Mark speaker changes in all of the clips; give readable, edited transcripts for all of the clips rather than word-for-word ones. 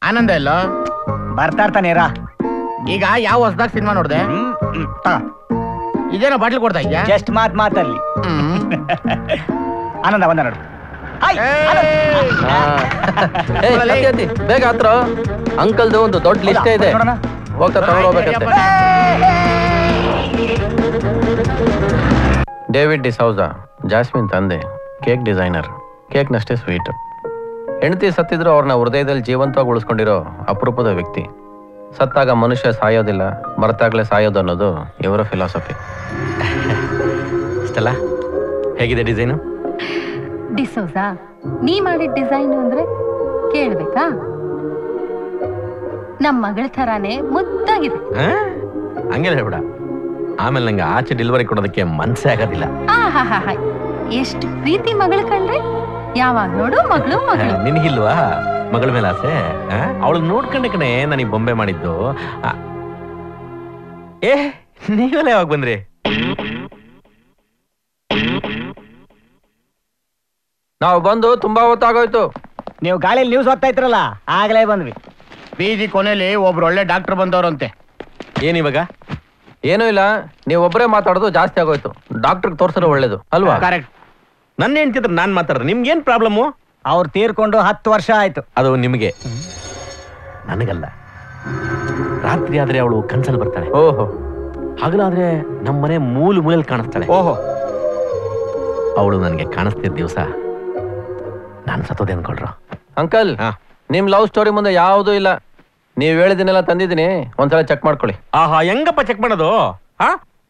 Speaker 1: ಆನಂದ ಎಲ್ಲ
Speaker 2: ಬರ್ತಾ ಇರ್ತಾನೇರಾ.
Speaker 1: ಈಗ ಯಾವ ಹೊಸದಾಗ ಸಿನಿಮಾ ನೋಡ್ದೆ? ಇದೇನೋ ಬಾಟ್ಲ್ ಕೊಡ್ತಾ ಇದ್ಯಾ?
Speaker 2: ಜಸ್ಟ್ ಮಾತಲ್ಲಿ ಆನಂದ ಬಂದ ನೋಡು.
Speaker 3: ಬೇಗ ಹತ್ರ ಅಂಕಲ್ದು ಒಂದು ದೊಡ್ಡ ಲಿಸ್ಟ್ ಇದೆ, ಹೋಗ್ತಾ ತಗೊಂಡೋಗ್ಬೇಕಂತೆ. ಡೇವಿಡ್ ಡಿಸೌಜಾ, ಜಾಸ್ಮಿನ್ ತಂದೆ, ಕೇಕ್ ಡಿಸೈನರ್. ಕೇಕ್ನಷ್ಟೇ ಸ್ವೀಟ್. ಹೆಂಡತಿ ಸತ್ತಿದ್ರು ಅವ್ರನ್ನ ಹೃದಯದಲ್ಲಿ ಜೀವಂತವಾಗಿ ಉಳಿಸ್ಕೊಂಡಿರೋ ಅಪರೂಪದ ವ್ಯಕ್ತಿ. ಸತ್ತಾಗ ಮನುಷ್ಯ ಸಾಯೋದಿಲ್ಲ, ಮರೆತಾಗ್ಲೇ ಸಾಯೋದು ಅನ್ನೋದು ಇವರ ಫಿಲಾಸಫಿ.
Speaker 4: ಇಷ್ಟಲ್ಲ ಹೇಗಿದೆ ಡಿಸೈನು?
Speaker 5: ಡಿಸೋಜಾ, ನೀ ಮಾಡಿದ ಡಿಸೈನ್ ಅಂದ್ರೆ ಕೇಳ್ಬೇಕಾ? ನಮ್ಮ ಮಗಳ ಥರಾನೇ ಮುದ್ದಾಗಿದೆ.
Speaker 4: ಹಂಗೆಲ್ಲ ಹೇಳ್ಬೇಡ, ಆಮೇಲೆ ನಂಗೆ ಆಚೆ ಡೆಲಿವರಿ ಕೊಡೋದಕ್ಕೆ ಮನ್ಸೇ ಆಗೋದಿಲ್ಲ.
Speaker 5: ಎಷ್ಟು ಪ್ರೀತಿ ಮಗಳ ಕಂಡ್ರೆ, ಯಾವಾಗ ನೋಡು ಮಗಳು ಮಗಳು.
Speaker 4: ನಿನಗಿಲ್ವಾ ಮಗಳ ಮೇಲೆ ಆಸೆ? ಅವಳು ನೋಡ್ಕೊಂಡೆ ಕಣೆ ನನಗೆ ಬೊಂಬೆ ಮಾಡಿದ್ದು. ಏ ನೀವೆಲ್ಲ ಯಾವಾಗ ಬಂದ್ರಿ?
Speaker 3: ನಾವು ಬಂದು ತುಂಬಾ ಹೊತ್ತಾಗೋಯ್ತು.
Speaker 2: ನೀವು ಗಾಳಿಯಲ್ಲಿ ನ್ಯೂಸ್ ಓದ್ತಾ ಇದ್ರಲ್ಲ, ಆಗ್ಲೇ ಬಂದ್ವಿ.
Speaker 1: PG ಕೊನೆಯಲ್ಲಿ ಒಬ್ರು ಒಳ್ಳೆ ಡಾಕ್ಟರ್ ಬಂದವ್ರಂತೆ.
Speaker 4: ಏನಿವಾಗ?
Speaker 3: ಏನೂ ಇಲ್ಲ, ನೀವು ಒಬ್ಬರೇ ಮಾತಾಡೋದು ಜಾಸ್ತಿ ಆಗೋಯ್ತು. ಡಾಕ್ಟರ್ ತೋರ್ಸೋದು ಒಳ್ಳೇದು ಅಲ್ವಾ?
Speaker 1: ಕರೆಕ್ಟ್.
Speaker 4: ನನ್ನ ಹೆಂಡ್ತಿದ್ರೆ ನಾನ್ ಮಾತಾಡ್ರೆ ನಿಮ್ಗೇನ್ ಪ್ರಾಬ್ಲಮ್ಮು?
Speaker 2: ಅವ್ರು ತೀರ್ಕೊಂಡು 10 ವರ್ಷ ಆಯ್ತು.
Speaker 4: ಅದು ನಿಮಗೆ, ನನಗಲ್ಲ. ರಾತ್ರಿ ಆದ್ರೆ ಅವಳು ಕನ್ಸಲ್ಲಿ ಬರ್ತಾಳೆ.
Speaker 3: ಓಹೋ.
Speaker 4: ಹಗಲಾದ್ರೆ ನಮ್ಮನೆ ಮೂಲೆಯಲ್ಲಿ ಕಾಣಿಸ್ತಾಳೆ.
Speaker 1: ಓಹೋ.
Speaker 4: ಅವಳು ನನಗೆ ಕಾಣಿಸ್ತಿದ್ದ ದಿವಸ ನಾನು ಸತ್ತೋದೆ ಅನ್ಕೊಳ್ರು.
Speaker 3: ಅಂಕಲ್, ನಿಮ್ ಲವ್ ಸ್ಟೋರಿ ಮುಂದೆ ಯಾವುದೂ ಇಲ್ಲ. ನೀವ್ ಹೇಳಿದನ್ನೆಲ್ಲ ತಂದಿದ್ದೀನಿ, ಒಂದ್ಸಲ ಚೆಕ್ ಮಾಡ್ಕೊಳ್ಳಿ.
Speaker 4: ಆಹಾ, ಹೆಂಗಪ್ಪ ಚೆಕ್ ಮಾಡೋದು?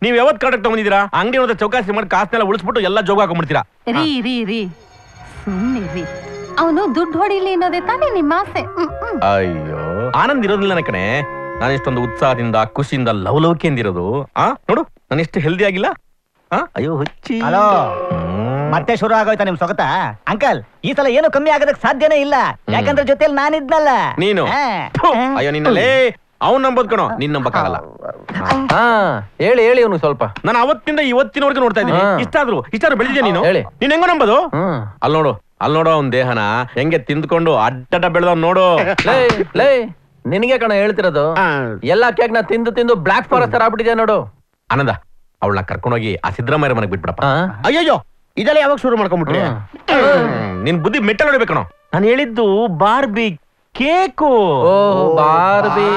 Speaker 4: ನೀವ್ ಯಾವತ್ ಕಾಡಕ್ ತಗೊಂಡಿದ್ದೀರಾ? ಅಂಗಡಿ ಹೋದ ಚೌಕಾಸಿ ಮಾಡಿ ಕಾಸನೆಲ್ಲ ಉಳಿಸ್ಬಿಟ್ಟು ಎಲ್ಲ ಜೋಗ ಹಾಕೊಂಡ್ಬಿಡ್ತೀರಾ.
Speaker 5: ರೀ ಸುಮ್ಮನೆ ಅವನು ದುಡ್ಡು ಹೊಡಿಲಿ ಅನ್ನೋದೇ ತಾನೇ ನಿಮ್ಮ ಆಸೆ.
Speaker 4: ಅಯ್ಯೋ, ಆನಂದ್ ಇರೋದಿಲ್ಲ ಕಣೆ. ನಾನು ಇಷ್ಟೊಂದು ಉತ್ಸಾಹದಿಂದ ಖುಷಿಯಿಂದ ಲವಲವಿಕೆಯಿಂದಿರೋದು. ನೋಡು, ನಾನು ಎಷ್ಟು ಹೆಲ್ದಿ ಆಗಿಲ್ಲ. ಅಯ್ಯೋ ಹುಚ್ಚಿ.
Speaker 2: ಹಲೋ, ಮತ್ತೆ ಶುರು ಆಗೋಯ್ತಾ ನಿಮ್ ಸೊಗತ? ಅಂಕಲ್, ಈ ಸಲ ಏನು ಕಮ್ಮಿ ಆಗೋದಕ್ಕೆ ಸಾಧ್ಯನೇ ಇಲ್ಲ. ಯಾಕಂದ್ರೆ ಜೊತೆಲಿ ನಾನಿದ್ನಲ್ಲ.
Speaker 4: ನೀನು ಅಯ್ಯೋ ನಿನ್ನಲ್ಲೇ ಅವ್ನು ನಂಬೋದ್ ಕಣೋ, ನೀನ್ ನಂಬಕ್ಕಾಗಲ್ಲ.
Speaker 3: ಹೇಳಿ ಅವ್ನು ಸ್ವಲ್ಪ.
Speaker 4: ನಾನು ಅವತ್ತಿಂದ ಇವತ್ತಿನವರೆಗೂ ನೋಡ್ತಾ ಇದ್ದೀನಿ. ಇಷ್ಟಾದ್ರೂ ಬೆಳೆದಿದ್ಯಾ ನೀನು?
Speaker 3: ಹೇಳಿ.
Speaker 4: ನೀನ್ ಹೆಂಗೋ ನಂಬೋದು? ಅಲ್ಲಿ ನೋಡು ಅವ್ನ್ ದೇಹನ ಹೆಂಗೆ ತಿಂದ್ಕೊಂಡು ಅಡ್ಡ ಬೆಳೆದವ್ ನೋಡು.
Speaker 3: ಲೇ ನಿನಗೆ ಕಣ ಹೇಳ್ತಿರೋದು. ಎಲ್ಲಾ ಕೇಕ್ ನ ತಿಂದು ಬ್ಲಾಕ್ ಫಾರೆಸ್ಟ್ ತರ ಆಗ್ಬಿಟ್ಟಿದೆ ನೋಡು.
Speaker 4: ಆನಂದ, ಅವಳನ್ನ ಕರ್ಕೊಂಡೋಗಿ ಆ ಸಿದ್ದರಾಮಯ್ಯ ಮನೆಗೆ ಬಿಟ್ಬಿಡಪ್ಪ.
Speaker 1: ಅಯ್ಯಯ್ಯೋ, ಇದೆಲ್ಲ ಯಾವಾಗ ಶುರು ಮಾಡ್ಕೊಂಡ್ಬಿಟ್ರಿ?
Speaker 4: ನಿನ್ ಬುದ್ಧಿ ಮೆಟ್ಟಲ್ ಹೊಡಿಬೇಕಣೋ. ನಾನು ಹೇಳಿದ್ದು ಬಾರ್ಬಿ ಕೇಕು.
Speaker 3: ಬಾರ್ಬಿ.